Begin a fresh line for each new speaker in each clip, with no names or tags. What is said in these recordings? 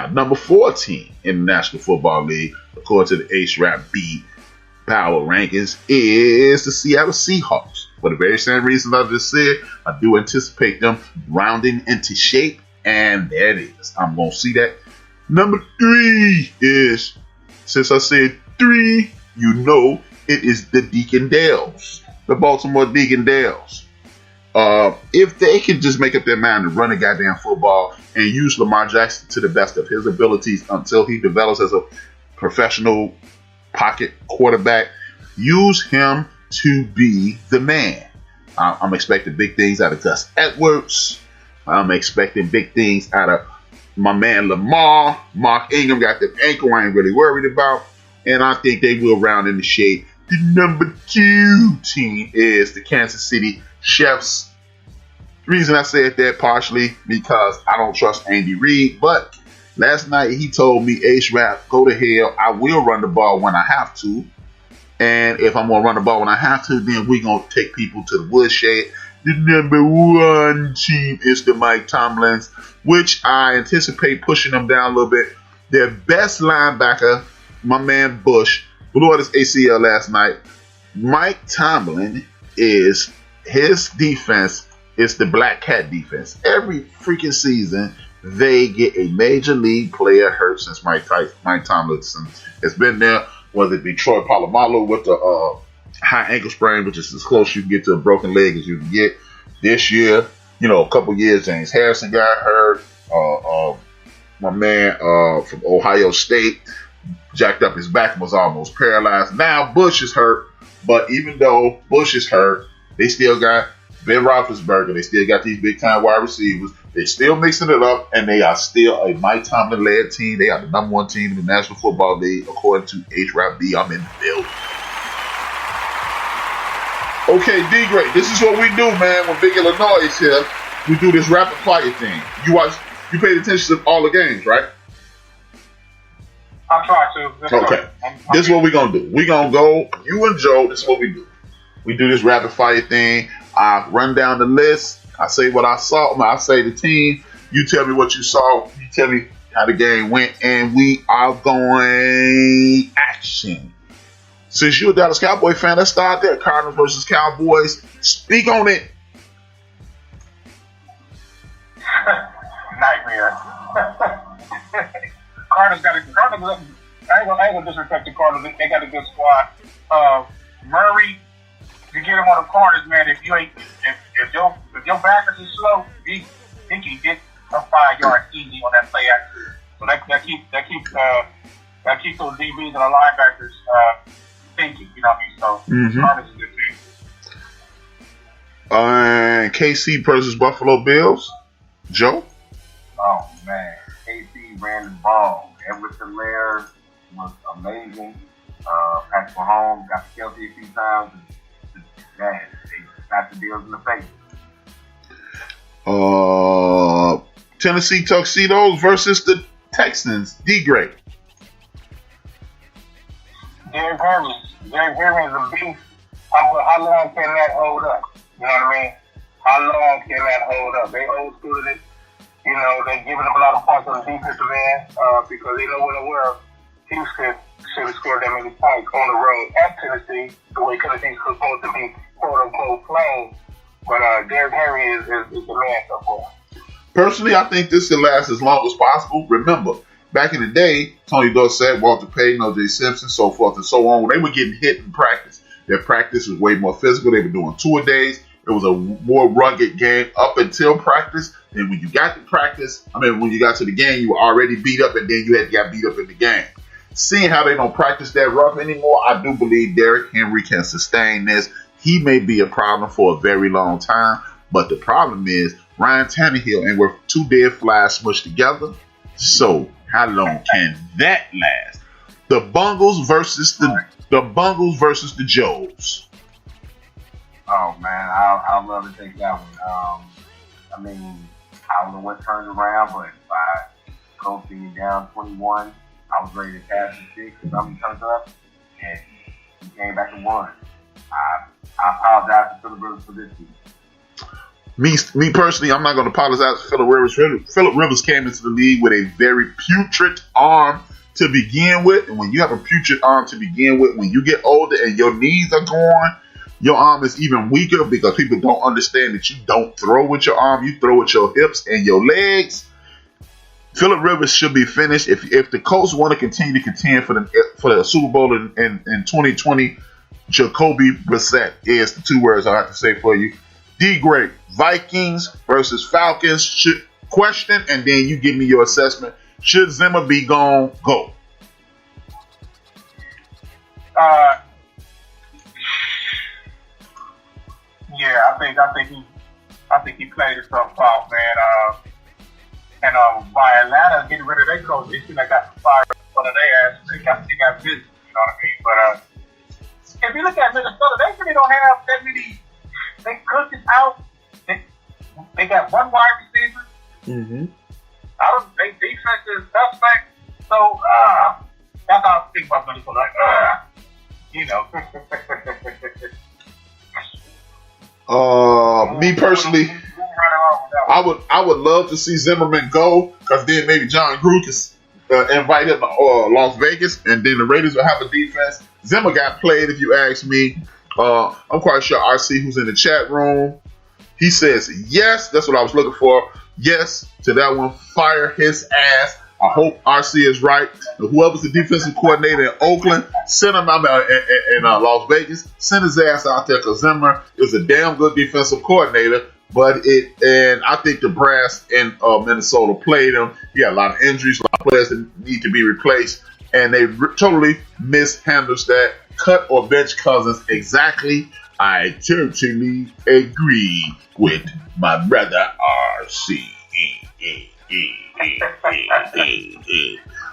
Now, number 14 in the National Football League, according to the HRap Power Rankings, is the Seattle Seahawks. For the very same reason I just said, I do anticipate them rounding into shape, and there it is. I'm going to see that. Number 3 is, since I said 3, you know it is the Deacondales, the Baltimore Deacondales. If they can just make up their mind to run a goddamn football and use Lamar Jackson to the best of his abilities until he develops as a professional pocket quarterback, use him to be the man. I'm expecting big things out of Gus Edwards. I'm expecting big things out of my man Lamar. Mark Ingram got the ankle I ain't really worried about. And I think they will round in the shade. The number 2 team is the Kansas City Chiefs. The reason I said that partially because I don't trust Andy Reid. But last night he told me, HRap, go to hell. I will run the ball when I have to. And if I'm going to run the ball when I have to, then we're going to take people to the woodshed. The number 1 team is the Mike Tomlins, which I anticipate pushing them down a little bit. Their best linebacker, my man Bush, blew out his ACL last night. Mike Tomlin is, his defense is the Black Cat defense. Every freaking season, they get a major league player hurt since Mike Tomlinson has been there. Whether it be Troy Polamalu with the high ankle sprain, which is as close you can get to a broken leg as you can get. This year, a couple years, James Harrison got hurt. My man from Ohio State jacked up his back and was almost paralyzed. Now Bush is hurt, but even though Bush is hurt, they still got Ben Roethlisberger. They still got these big-time wide receivers. They're still mixing it up, and they are still a Mike Tomlin-led team. They are the number 1 team in the National Football League, according to HRap. I'm in the building. Okay, D-Great, this is what we do, man. When Big Illinois is here, we do this rapid fire thing. You paid attention to all the games, right?
I try to.
Okay. This is what we're going to do. We're going to go, you and Joe, this is what we do. We do this rapid fire thing. I run down the list. I say what I saw. I say the team. You tell me what you saw. You tell me how the game went. And we are going action. Since you're a Dallas Cowboy fan, let's start there. Cardinals versus Cowboys. Speak on it.
Nightmare. Cardinals got I ain't gonna disrespect the Cardinals. They got a good squad. Murray, you get him on the corners, man. If your backers is slow, he can get a 5 yards easy on that play action. So that keeps those DBs and the linebackers thinking. You know what I mean? So Cardinals is a good team.
KC versus Buffalo Bills. Joe.
Oh man, KC ran the ball. Edward Hilaire was amazing. Patrick Mahomes got guilty a few times. They got the Bills in the face.
Tennessee Tuxedos versus the Texans. D-Great.
Derrick Henry is a beast. How long can that hold up? You know what I mean? How long can that hold up? They old schooled it. They're giving them a lot of points on the defensive end because they know in the world Houston should have scored that many points on the road at Tennessee, the way Tennessee's supposed to be quote-unquote playing. But Derrick Henry is the man so far.
Personally, I think this can last as long as possible. Remember, back in the day, Tony Dorsett, Walter Payton, O.J. Simpson, so forth and so on, when they were getting hit in practice, their practice was way more physical. They were doing two-a-days. It was a more rugged game up until practice. And when you got to practice, when you got to the game, you were already beat up, and then you got beat up in the game. Seeing how they don't practice that rough anymore, I do believe Derrick Henry can sustain this. He may be a problem for a very long time, but the problem is Ryan Tannehill and we're two dead flies smushed together. So how long can that last? The Bungles versus the Joes.
Oh man, I love to take that one. I don't know what turned around, but by Colts being down 21, I was ready to pass the 6. Something turned up, and he came back and won. I apologize to Philip for this week.
Me personally, I'm not going to apologize to Phillip Rivers. Phillip Rivers came into the league with a very putrid arm to begin with. And when you have a putrid arm to begin with, when you get older and your knees are gone, your arm is even weaker because people don't understand that you don't throw with your arm. You throw with your hips and your legs. Phillip Rivers should be finished. If the Colts want to continue to contend for the Super Bowl in 2020, Jacoby Brissett is the two words I have to say for you. D. Great, Vikings versus Falcons question, and then you give me your assessment. Should Zimmer be gone? Go.
Yeah, I think he played himself off, man. And by Atlanta getting rid of their coach, they seem like got fired for their ass. They got business, you know what I mean? But if you look at Minnesota, they really don't have that many. They cooked it out. They got one wide receiver.
Mm-hmm.
They defense is suspect. So that's how I think about Minnesota. You know.
Me personally, I would love to see Zimmerman go, because then maybe John Gruden can invite him to Las Vegas, and then the Raiders will have a defense. Zimmer got played, if you ask me. I'm quite sure RC, who's in the chat room, he says yes. That's what I was looking for. Yes to that one. Fire his ass. I hope RC is right. And whoever's the defensive coordinator in Oakland, send him out in Las Vegas. Send his ass out there, because Zimmer is a damn good defensive coordinator. And I think the brass in Minnesota played him. He got a lot of injuries, a lot of players that need to be replaced, and they totally mishandles that. Cut or bench Cousins. Exactly. I totally agree with my brother RC.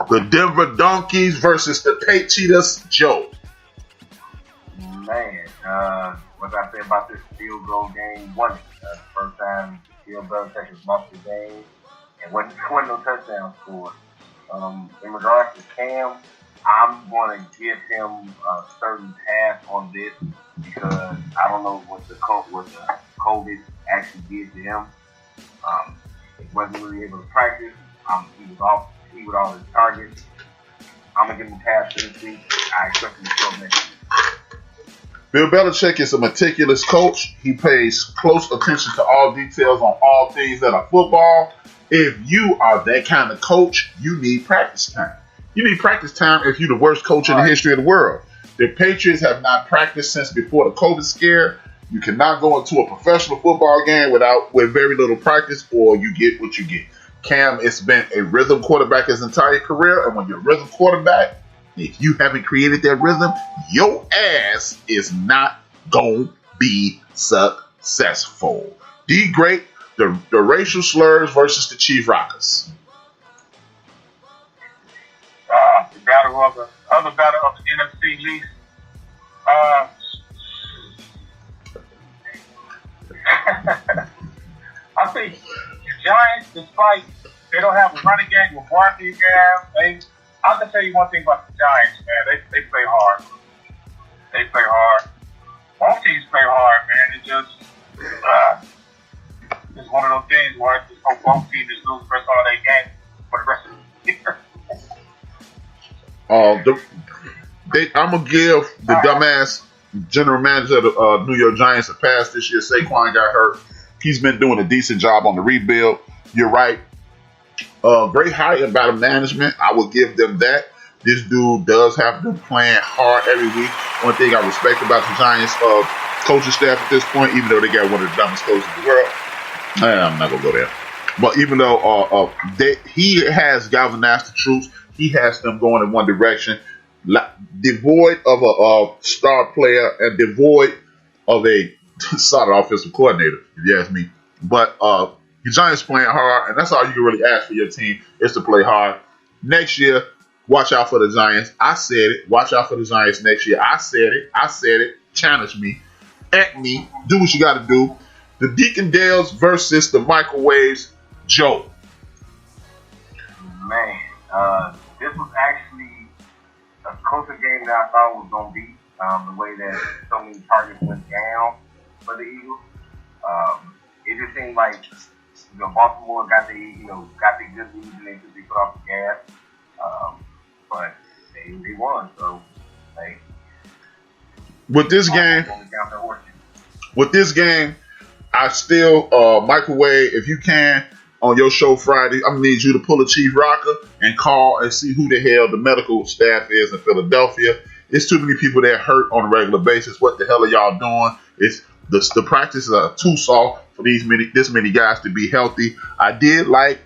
The Denver Donkeys versus the Patriots. Joe.
Man, what I say about this field goal game? Won it. First time Bill Belichick has lost the game, and wasn't no touchdown scored. In regards to Cam, I'm going to give him a certain pass on this, because I don't know what the COVID actually did to him. He wasn't really able to practice. He was off. He was all his targets. I'm gonna give him a pass this week. I expect him to show next week.
Bill Belichick is a meticulous coach. He pays close attention to all details on all things that are football. If you are that kind of coach, you need practice time. You need practice time if you're the worst coach in the history of the world. The Patriots have not practiced since before the COVID scare. You cannot go into a professional football game with very little practice, or you get what you get. Cam has been a rhythm quarterback his entire career, and when you're a rhythm quarterback, if you haven't created that rhythm, your ass is not going to be successful. D. Great, the racial slurs versus the Chief Rockers.
The other battle of the NFC League. I think the Giants, despite they don't have a running game with Barkley, I can tell you one thing about the Giants, man. They play hard. They play hard. Both teams play hard, man. It's one of those things where I just hope both teams just lose the rest of their games for the rest of the year.
I'm going to give the dumbass general manager of the New York Giants a pass this year. Saquon got hurt. He's been doing a decent job on the rebuild. You're right. Very high in battle management. I will give them that. This dude does have them playing hard every week. One thing I respect about the Giants coaching staff at this point, even though they got one of the dumbest coaches in the world, I'm not going to go there. But even though he has galvanized the troops, he has them going in one direction, devoid of a star player and devoid of a solid offensive coordinator, if you ask me. But the Giants playing hard, and that's all you can really ask for your team, is to play hard. Next year, watch out for the Giants. I said it. Watch out for the Giants next year. I said it. Challenge me. At me. Do what you got to do. The Deacon Dales versus the Microwaves. Joe.
Man, this was actually a closer game than I thought it was going to be. The way that so many targets went down for the Eagles. it just seemed like Baltimore got the good lead and they put off the gas, but they won. So
with this game, I still microwave if you can on your show Friday. I'm gonna need you to pull a Chief Rocker and call and see who the hell the medical staff is in Philadelphia. It's too many people that hurt on a regular basis. What the hell are y'all doing? It's the practices are too soft for this many guys to be healthy. I did like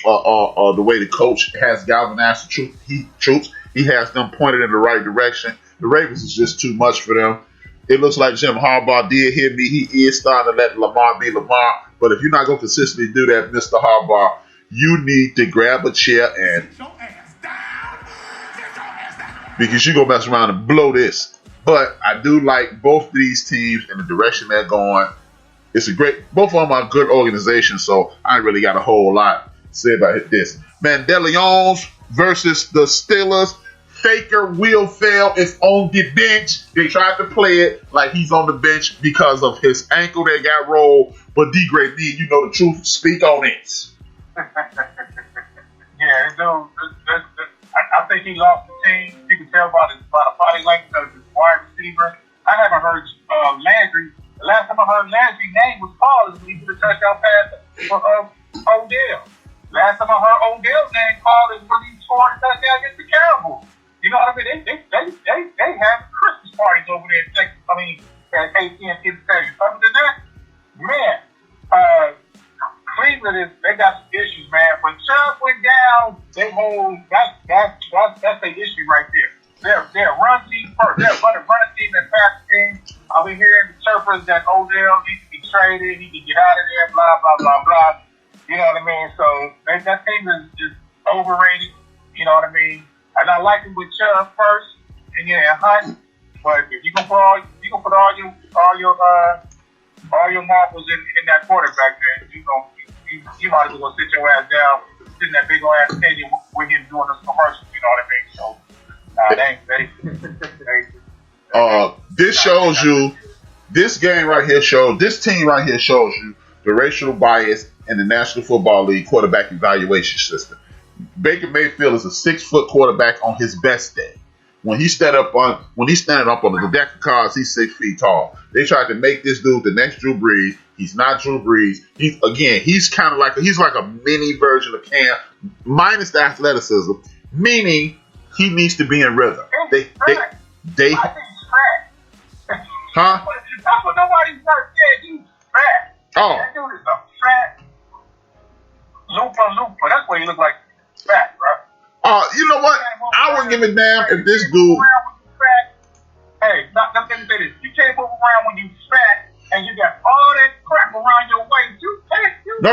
the way the coach has galvanized the troops. He has them pointed in the right direction. The Ravens is just too much for them. It looks like Jim Harbaugh did hit me. He is starting to let Lamar be Lamar. But if you're not going to consistently do that, Mr. Harbaugh, you need to grab a chair and because you're going to mess around and blow this. But I do like both of these teams and the direction they're going. Both of them are good organizations, so I ain't really got a whole lot to say about this. Man, DeLeons versus the Steelers. Faker will fail is on the bench. They tried to play it like he's on the bench because of his ankle that got rolled. But D-Grade B, you know the truth. Speak on it.
Yeah, dude. I think he lost the team. You can tell by the body language of his wide receiver. I haven't heard Landry. The last time I heard Landry's name was called when he did a touchdown pass for Odell. Last time I heard Odell's name called is when he scored a touchdown against the Cowboys. You know what I mean? They have Christmas parties over there at Texas. I mean, at AT&T Stadium. Other than that, man, Cleveland they got some issues, man. When Chubb went down, that's the issue right there. They're a run team first. They're a run team and pass team. I'll be hearing the chirpers that Odell needs to be traded. He can get out of there. Blah blah blah blah. You know what I mean? So that team is overrated. You know what I mean? And I like him with Chubb first, and Hunt. But if you can put all your marbles in that quarterback, man, you might as well sit your ass down, sit in that big old ass stadium with him doing those commercials. You know what I mean? So,
this shows you. This game right here shows. This team right here shows you the racial bias in the National Football League quarterback evaluation system. Baker Mayfield is a 6-foot quarterback on his best day. When he's standing up on the deck of cards, he's 6 feet tall. They tried to make this dude the next Drew Brees. He's not Drew Brees. He's kind of like a mini version of Cam, minus the athleticism. Meaning he needs to be in rhythm.
I think he's fat.
Huh?
That's what nobody's not saying. He's fat.
Oh.
That dude is a fat looper. That's what he looks like. Fat, bro.
You know what? I wouldn't give a damn if this dude.
Hey, let me say this. You can't move around when you fat and you got all that crap around your waist. You can't.
No.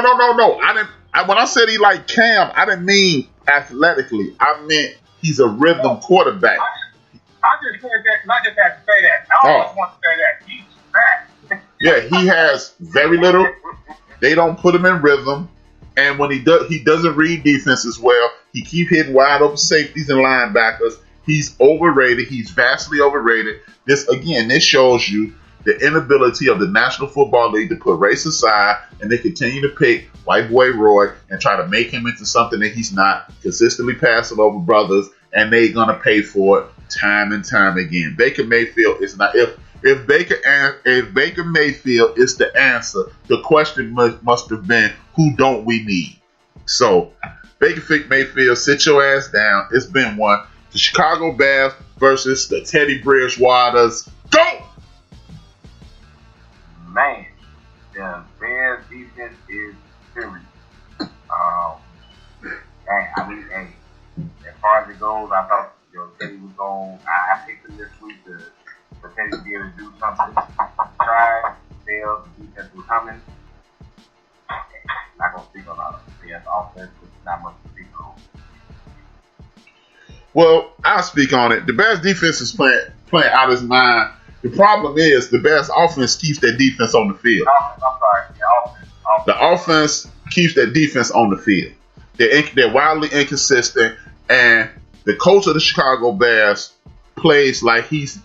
I didn't. When I said he like Cam, I didn't mean athletically. I meant he's a rhythm quarterback.
I just heard that because I just had to say that. I always want to say that. He's fat.
Yeah, he has very little. They don't put him in rhythm. And when he doesn't read defenses well. He keep hitting wide open safeties and linebackers. He's overrated. He's vastly overrated. This shows you the inability of the National Football League to put race aside, and they continue to pick white boy Roy and try to make him into something that he's not, consistently passing over brothers, and they're gonna pay for it time and time again. Baker Mayfield is not. If Baker Mayfield is the answer, the question must have been, who don't we need? So, Baker Mayfield, sit your ass down. It's been one. The Chicago Bears versus the Teddy Bridgewaters. Go!
Man, the Bears defense is serious. As far as it goes, I thought Teddy was going. I picked him this week for Teddy to be able to do something. Try, fail, the defense was coming. Not gonna speak on all of it. Yes, offense was not much to speak on.
Well, I'll speak on it. The Bears defense is playing out of his mind. The problem is the Bears offense keeps that defense on the field. The offense keeps that defense on the field. They're wildly inconsistent, and the coach of the Chicago Bears plays like he's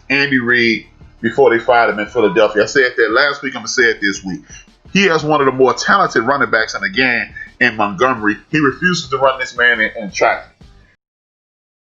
Andy Reid before they fired him in Philadelphia. I said that last week. I'm gonna say it this week. He has one of the more talented running backs in the game in Montgomery. He refuses to run this man in traffic.